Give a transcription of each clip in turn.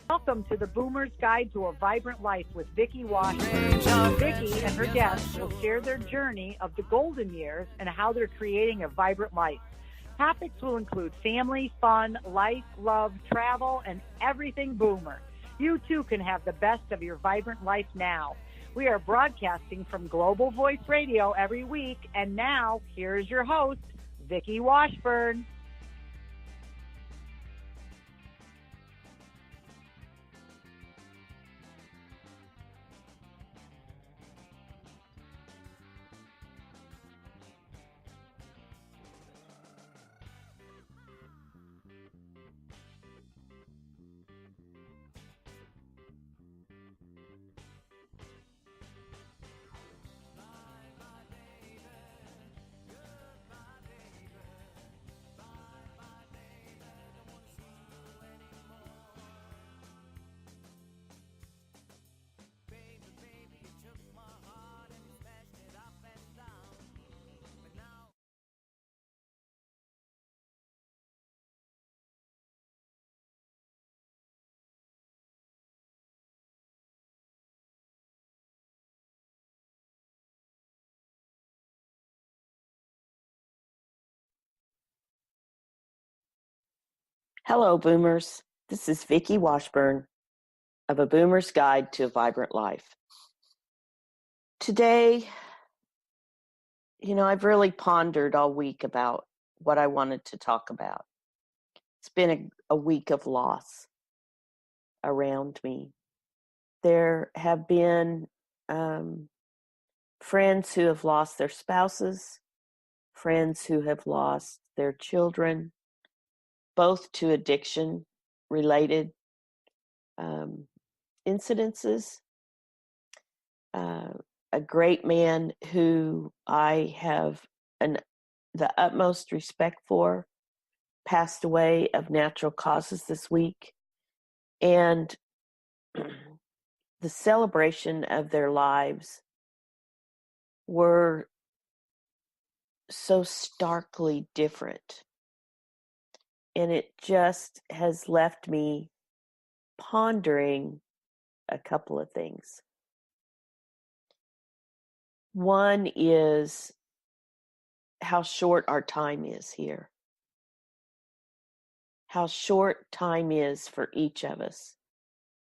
Welcome to the Boomer's Guide to a Vibrant Life with Vicki Washington. Vicki and her guests will share their journey of the golden years and how they're creating a vibrant life. Topics will include family, fun, life, love, travel, and everything Boomer. You too can have the best of your vibrant life now. We are broadcasting from Global Voice Radio every week, and now here's your host, Vicki Washburn. Hello, Boomers. This is Vicki Washburn of A Boomer's Guide to a Vibrant Life. Today, I've really pondered all week about what I wanted to talk about. It's been a week of loss around me. There have been friends who have lost their spouses, friends who have lost their children, both to addiction-related incidences. A great man who I have the utmost respect for passed away of natural causes this week. And the celebration of their lives were so starkly different. And it just has left me pondering a couple of things. One is how short our time is here. How short time is for each of us.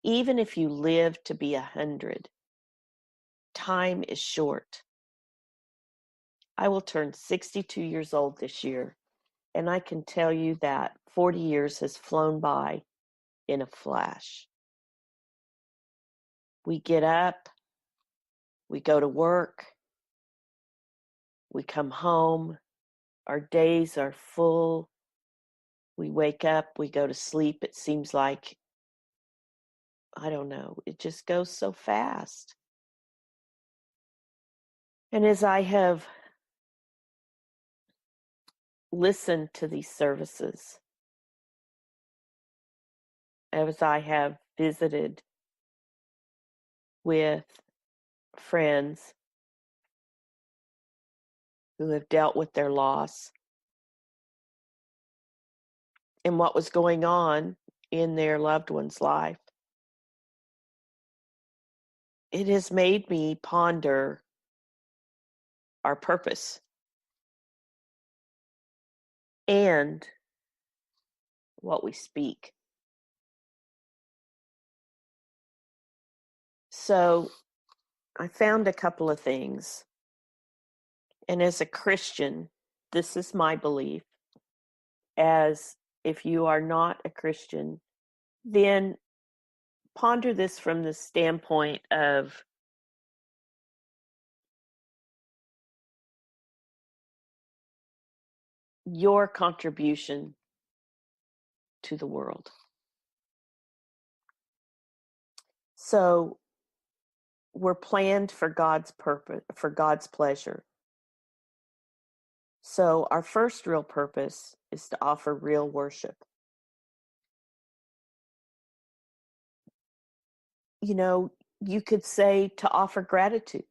Even if you live to be 100, time is short. I will turn 62 years old this year, and I can tell you that 40 years has flown by in a flash. We get up, we go to work, we come home, our days are full, we wake up, we go to sleep. It seems like, I don't know, it just goes so fast. And as I have listened to these services, as I have visited with friends who have dealt with their loss and what was going on in their loved one's life, it has made me ponder our purpose and what we speak. So I found a couple of things. And as a Christian, this is my belief. As if you are not a Christian, then ponder this from the standpoint of your contribution to the world. So we're planned for God's purpose, for God's pleasure. So our first real purpose is to offer real worship. You could say to offer gratitude,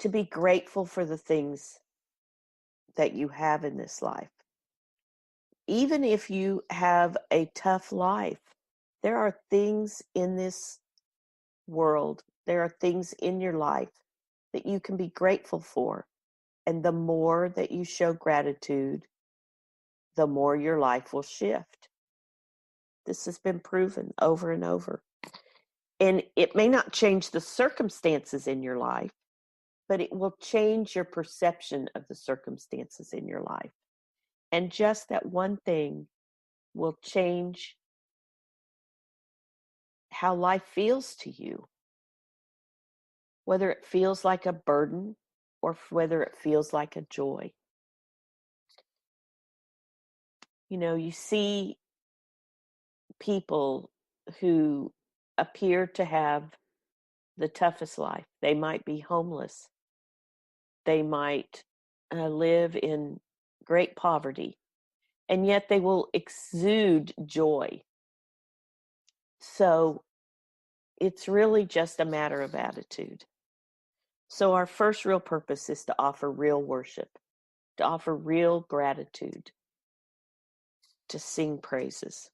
to be grateful for the things that you have in this life. even if you have a tough life, there are things in this world, there are things in your life that you can be grateful for. And the more that you show gratitude, the more your life will shift. This has been proven over and over. And it may not change the circumstances in your life, but it will change your perception of the circumstances in your life. And just that one thing will change how life feels to you, whether it feels like a burden or whether it feels like a joy. You know, you see people who appear to have the toughest life. They might be homeless. They might live in great poverty, and yet they will exude joy. So it's really just a matter of attitude. So our first real purpose is to offer real worship, to offer real gratitude, to sing praises.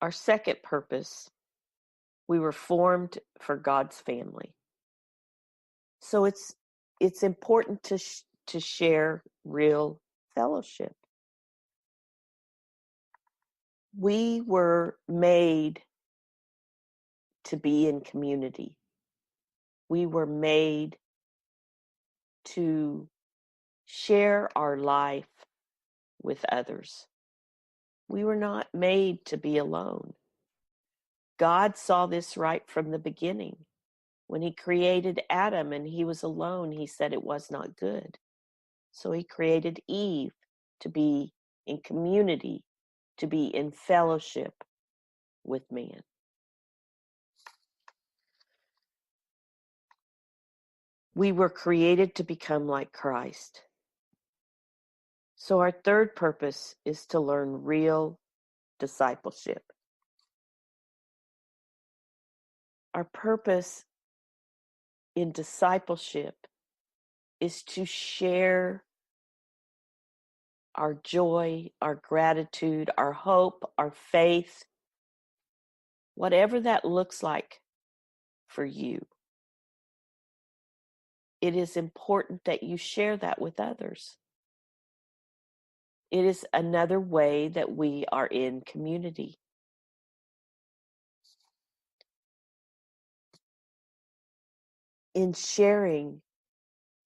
Our second purpose, we were formed for God's family. So it's important to share real fellowship. We were made to be in community. We were made to share our life with others. We were not made to be alone. God saw this right from the beginning. When he created Adam and he was alone, he said it was not good. So he created Eve to be in community, to be in fellowship with man. We were created to become like Christ. So our third purpose is to learn real discipleship. Our purpose in discipleship is to share our joy, our gratitude, our hope, our faith, whatever that looks like for you. It is important that you share that with others. It is another way that we are in community. In sharing,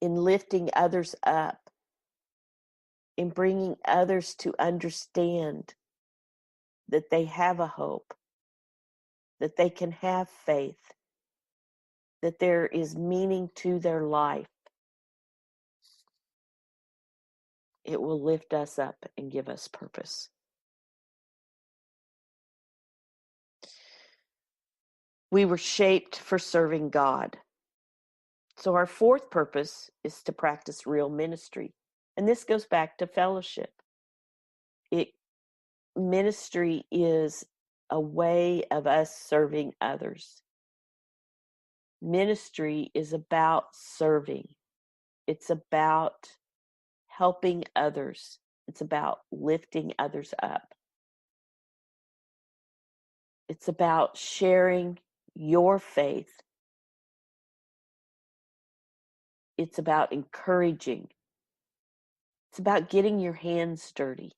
in lifting others up, in bringing others to understand that they have a hope, that they can have faith, that there is meaning to their life. It will lift us up and give us purpose. We were shaped for serving God. So our fourth purpose is to practice real ministry. And this goes back to fellowship. Ministry is a way of us serving others. Ministry is about serving. It's about helping others. It's about lifting others up. It's about sharing your faith. It's about encouraging. It's about getting your hands dirty.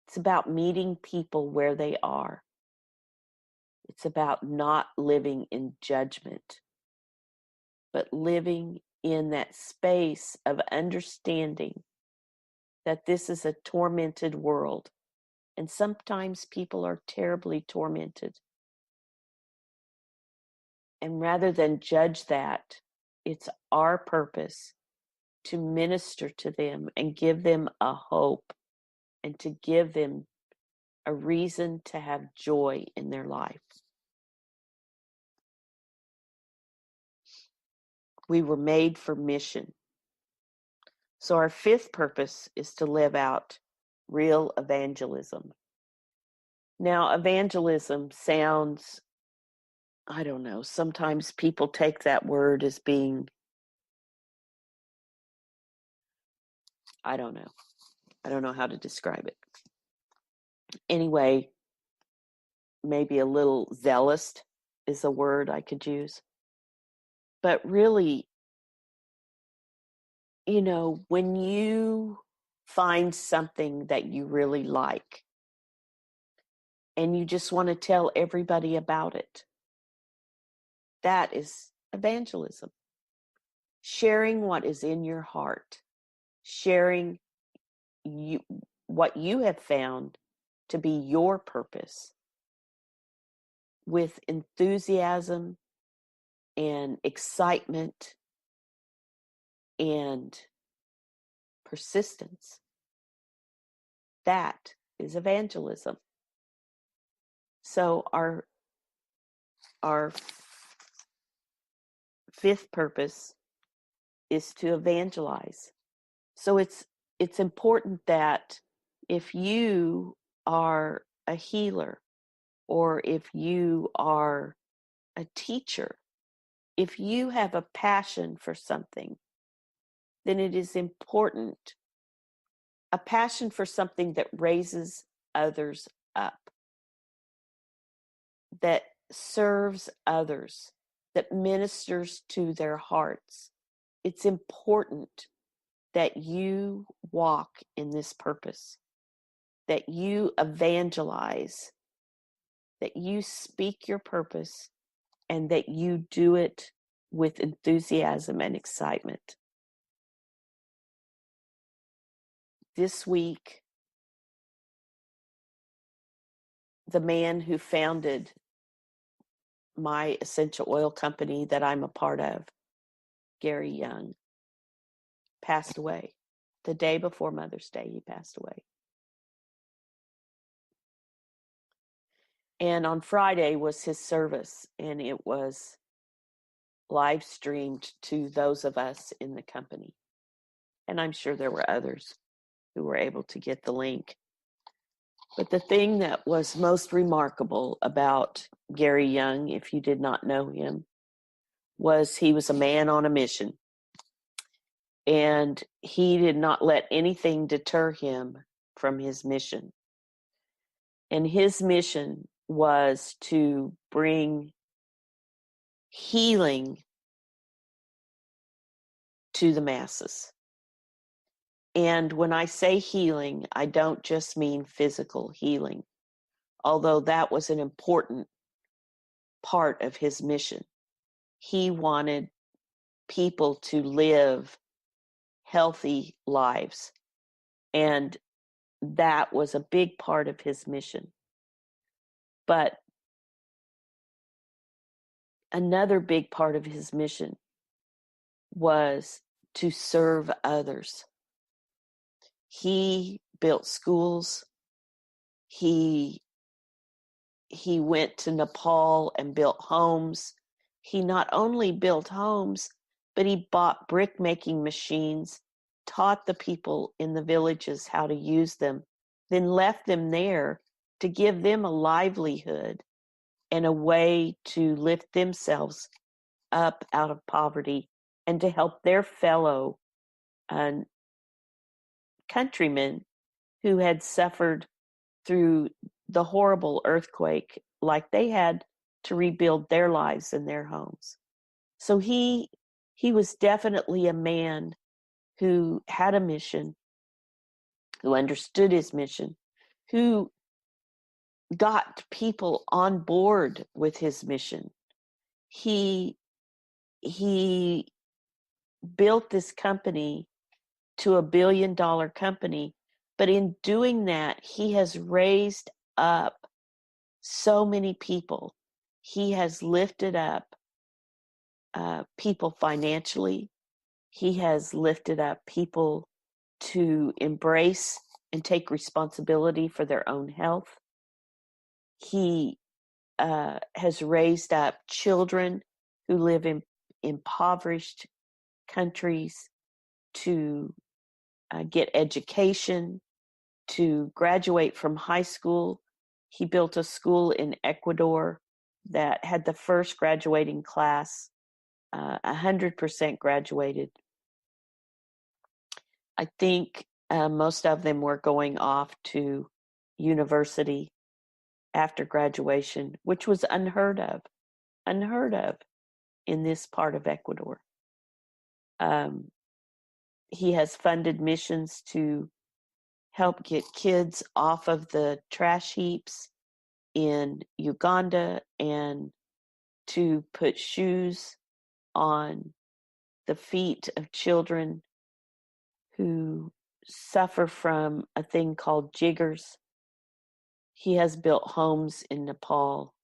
It's about meeting people where they are. It's about not living in judgment, but living in that space of understanding that this is a tormented world. And sometimes people are terribly tormented. And rather than judge that, it's our purpose to minister to them and give them a hope and to give them a reason to have joy in their life. We were made for mission. So our fifth purpose is to live out real evangelism. Now, evangelism sounds, I don't know, sometimes people take that word as being I don't know. I don't know how to describe it. Anyway, maybe a little zealous is a word I could use. But really, when you find something that you really like and you just want to tell everybody about it, that is evangelism. Sharing what is in your heart, sharing what you have found to be your purpose with enthusiasm and excitement and persistence. That is evangelism. So our fifth purpose is to evangelize. So it's important that if you are a healer, or if you are a teacher, if you have a passion for something, then it is important, a passion for something that raises others up, that serves others, that ministers to their hearts. It's important that you walk in this purpose, that you evangelize, that you speak your purpose, and that you do it with enthusiasm and excitement. This week, the man who founded my essential oil company that I'm a part of, Gary Young, passed away. The day before Mother's Day, he passed away. And on Friday was his service, and it was live streamed to those of us in the company. And I'm sure there were others who were able to get the link. But the thing that was most remarkable about Gary Young, if you did not know him, was he was a man on a mission. And he did not let anything deter him from his mission. And his mission was to bring healing to the masses. And when I say healing, I don't just mean physical healing, although that was an important part of his mission. He wanted people to live healthy lives, and that was a big part of his mission. But another big part of his mission was to serve others. He built schools. He went to Nepal and built homes. He not only built homes, but he bought brick making machines, taught the people in the villages how to use them, then left them there to give them a livelihood and a way to lift themselves up out of poverty and to help their fellow countrymen who had suffered through the horrible earthquake like they had to rebuild their lives and their homes. So he was definitely a man who had a mission, who understood his mission, who got people on board with his mission. He built this company to $1 billion company, but in doing that, he has raised up so many people. He has lifted up people financially. He has lifted up people to embrace and take responsibility for their own health. He has raised up children who live in impoverished countries to get education, to graduate from high school. He built a school in Ecuador that had the first graduating class, 100% graduated. I think Most of them were going off to university after graduation, which was unheard of in this part of Ecuador. He has funded missions to help get kids off of the trash heaps in Uganda and to put shoes on the feet of children who suffer from a thing called jiggers. He has built homes in Nepal.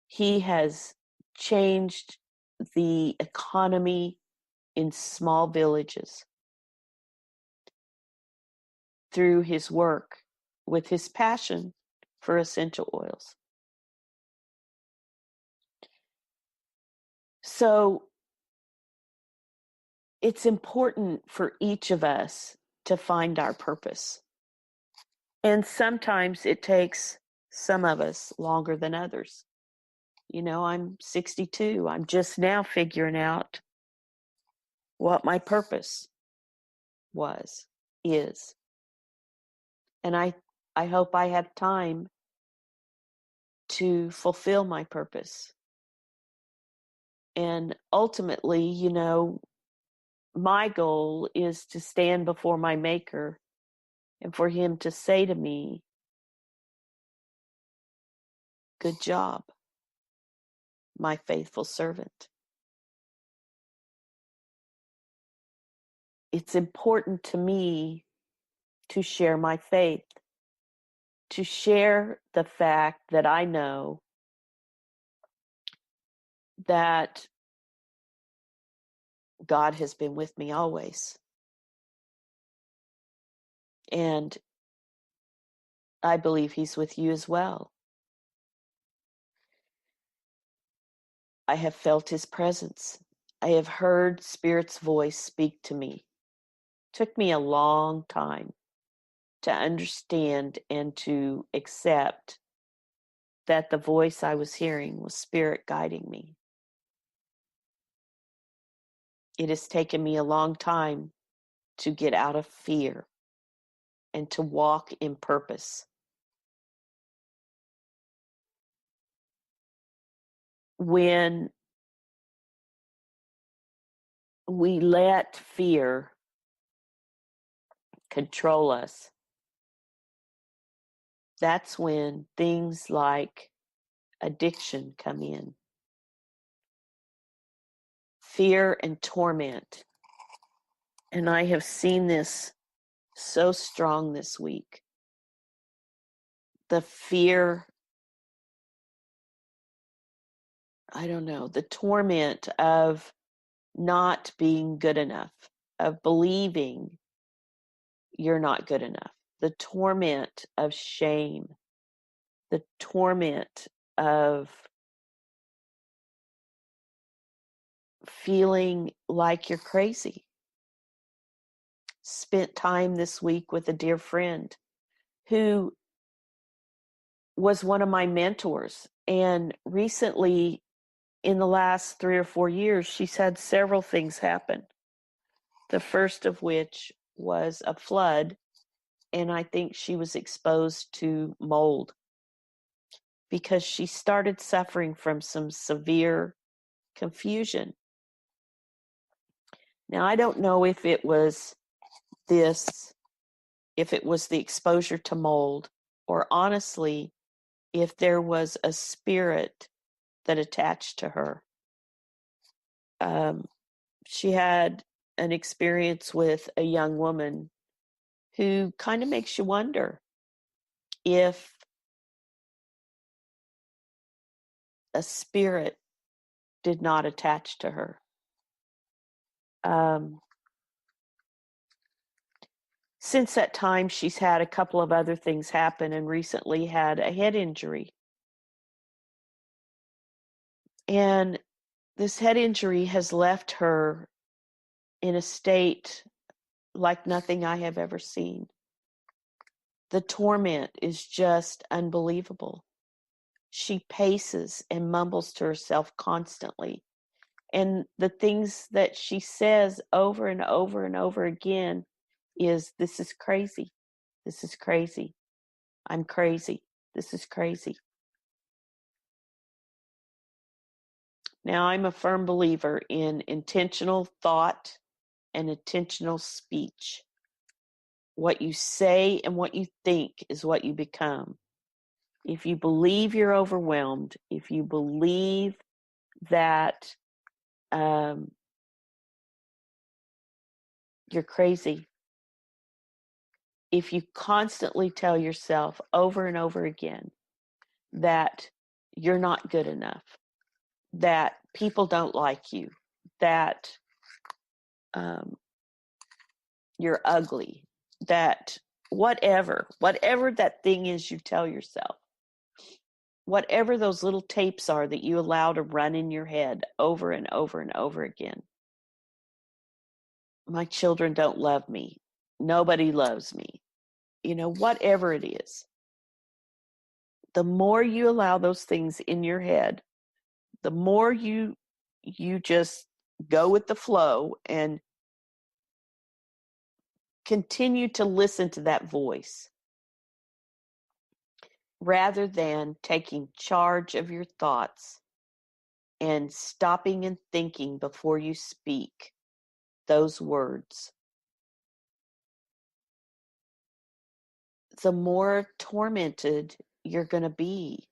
He has changed the economy in small villages through his work with his passion for essential oils. So it's important for each of us to find our purpose. And sometimes it takes some of us longer than others. You know, I'm 62. I'm just now figuring out what my purpose is. And I hope I have time to fulfill my purpose. And ultimately, you know, my goal is to stand before my Maker and for him to say to me, "Good job, my faithful servant." It's important to me to share my faith, to share the fact that I know that God has been with me always. And I believe he's with you as well. I have felt his presence. I have heard Spirit's voice speak to me. It took me a long time to understand and to accept that the voice I was hearing was Spirit guiding me. It has taken me a long time to get out of fear and to walk in purpose. When we let fear control us, that's when things like addiction come in. Fear and torment. And I have seen this so strong this week. The fear, the torment of not being good enough, of believing you're not good enough, the torment of shame, the torment of feeling like you're crazy. Spent time this week with a dear friend who was one of my mentors. And recently, in the last 3 or 4 years, she's had several things happen. The first of which was a flood, and I think she was exposed to mold because she started suffering from some severe confusion. Now, I don't know if it was the exposure to mold, or honestly, if there was a spirit that attached to her. She had an experience with a young woman who kind of makes you wonder if a spirit did not attach to her. Since that time, she's had a couple of other things happen and recently had a head injury. And this head injury has left her in a state like nothing I have ever seen. The torment is just unbelievable. She paces and mumbles to herself constantly. And the things that she says over and over and over again is, this is crazy. This is crazy. I'm crazy. This is crazy. Now, I'm a firm believer in intentional thought and intentional speech. What you say and what you think is what you become. If you believe you're overwhelmed, if you believe that you're crazy, if you constantly tell yourself over and over again that you're not good enough, that people don't like you, that you're ugly, that whatever that thing is you tell yourself, whatever those little tapes are that you allow to run in your head over and over and over again. My children don't love me. Nobody loves me. Whatever it is. The more you allow those things in your head, the more you just go with the flow and continue to listen to that voice rather than taking charge of your thoughts and stopping and thinking before you speak those words. The more tormented you're going to be.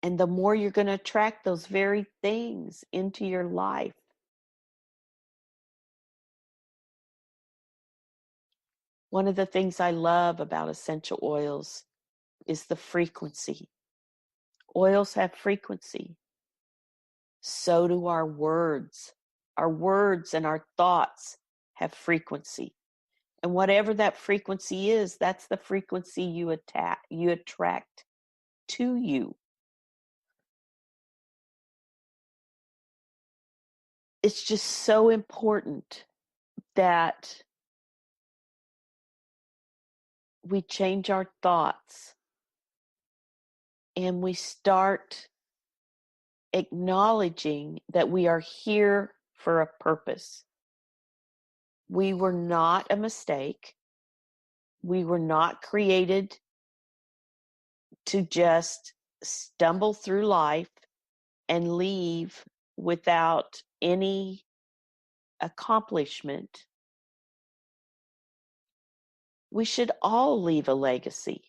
And the more you're going to attract those very things into your life. One of the things I love about essential oils is the frequency. Oils have frequency. So do our words. Our words and our thoughts have frequency. And whatever that frequency is, that's the frequency you attract to you. It's just so important that we change our thoughts and we start acknowledging that we are here for a purpose. We were not a mistake. We were not created to just stumble through life and leave without any accomplishment. We should all leave a legacy.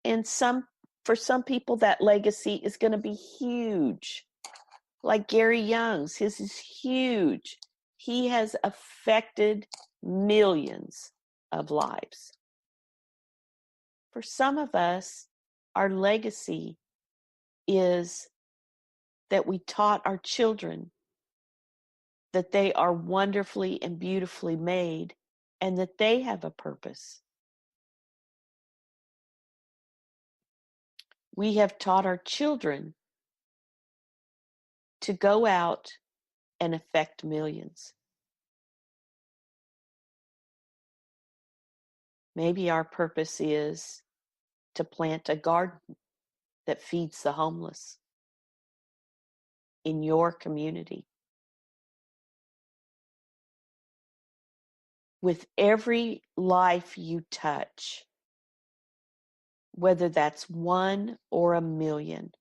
And for some people, that legacy is going to be huge. Like Gary Young's, his is huge. He has affected millions of lives. For some of us, our legacy is that we taught our children that they are wonderfully and beautifully made and that they have a purpose. We have taught our children to go out and affect millions. Maybe our purpose is to plant a garden that feeds the homeless in your community. With every life you touch, whether that's one or a million,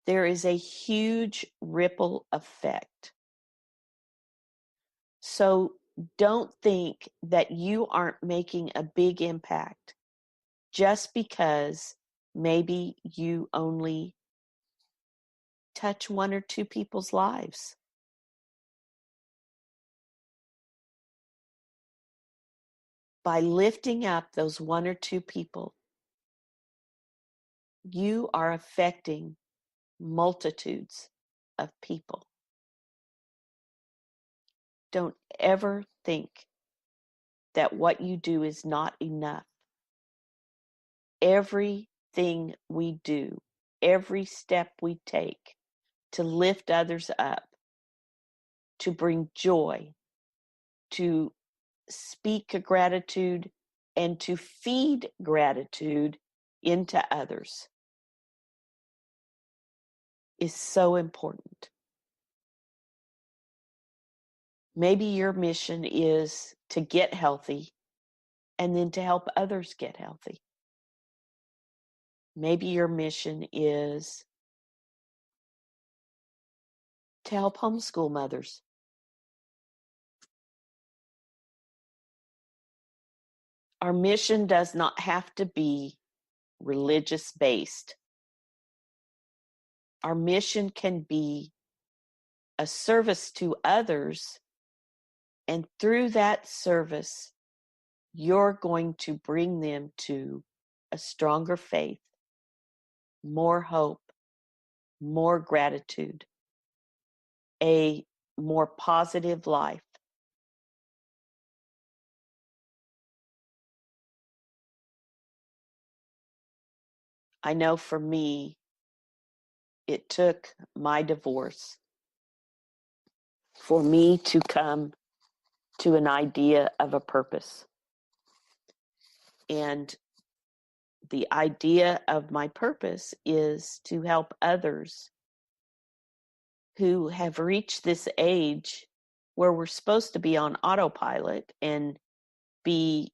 there is a huge ripple effect. So don't think that you aren't making a big impact just because maybe you only touch one or two people's lives. By lifting up those one or two people, you are affecting multitudes of people. Don't ever think that what you do is not enough. Everything we do, every step we take to lift others up, to bring joy, to speak gratitude, and to feed gratitude into others is so important. Maybe your mission is to get healthy and then to help others get healthy. Maybe your mission is to help homeschool mothers. Our mission does not have to be religious based. Our mission can be a service to others, and through that service, you're going to bring them to a stronger faith, more hope, more gratitude, a more positive life. I know for me, it took my divorce for me to come to an idea of a purpose. And the idea of my purpose is to help others who have reached this age where we're supposed to be on autopilot and be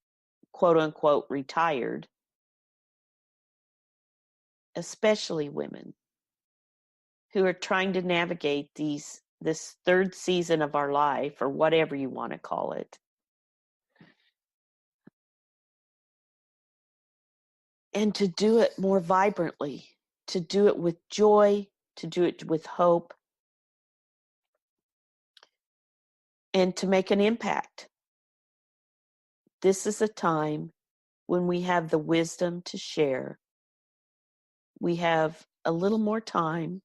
quote unquote retired, especially women who are trying to navigate this third season of our life, or whatever you want to call it, and to do it more vibrantly, to do it with joy, to do it with hope, and to make an impact. This is a time when we have the wisdom to share. We have a little more time,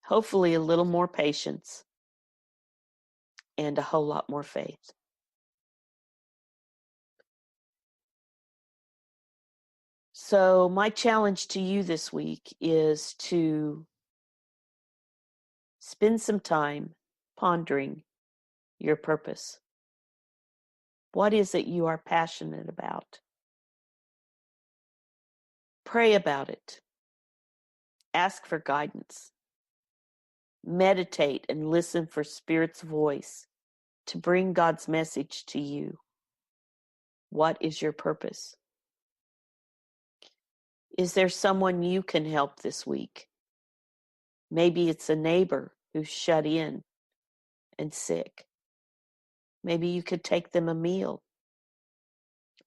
hopefully a little more patience, and a whole lot more faith. So my challenge to you this week is to spend some time pondering your purpose. What is it you are passionate about? Pray about it. Ask for guidance. Meditate and listen for Spirit's voice to bring God's message to you. What is your purpose? Is there someone you can help this week? Maybe it's a neighbor who's shut in and sick. Maybe you could take them a meal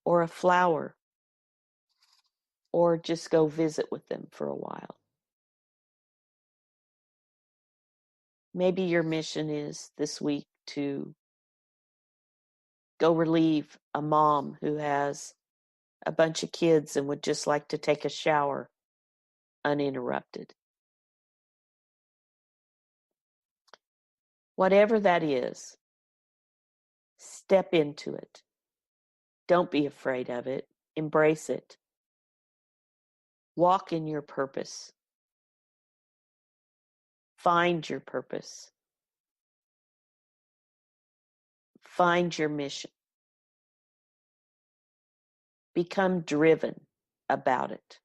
or a flower, or just go visit with them for a while. Maybe your mission is this week to go relieve a mom who has a bunch of kids and would just like to take a shower uninterrupted. Whatever that is, step into it. Don't be afraid of it. Embrace it. Walk in your purpose. Find your purpose. Find your mission. Become driven about it.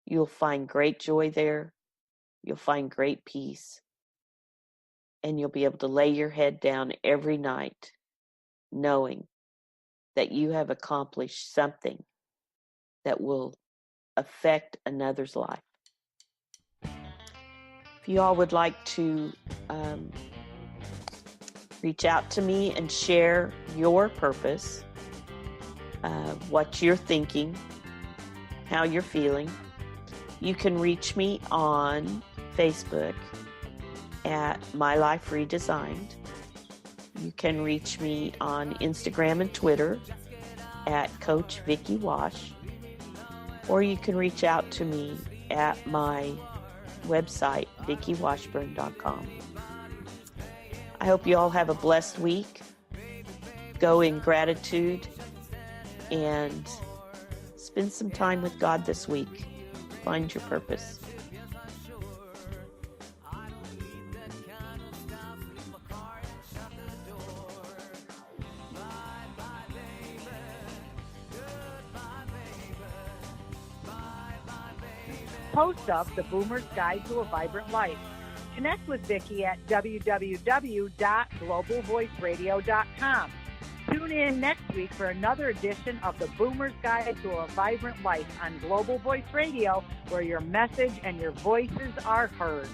You'll find great joy there. You'll find great peace. And you'll be able to lay your head down every night knowing that you have accomplished something that will affect another's life. If you all would like to reach out to me and share your purpose, what you're thinking, how you're feeling, you can reach me on Facebook at MyLifeRedesigned. You can reach me on Instagram and Twitter at Coach Vicki Wash, or you can reach out to me at my website, VickiWashburn.com. I hope you all have a blessed week. Go in gratitude and spend some time with God this week. Find your purpose. Post up the Boomer's Guide to a Vibrant Life. Connect with Vicki at www.globalvoiceradio.com. Tune in next week for another edition of the Boomer's Guide to a Vibrant Life on Global Voice Radio, where your message and your voices are heard.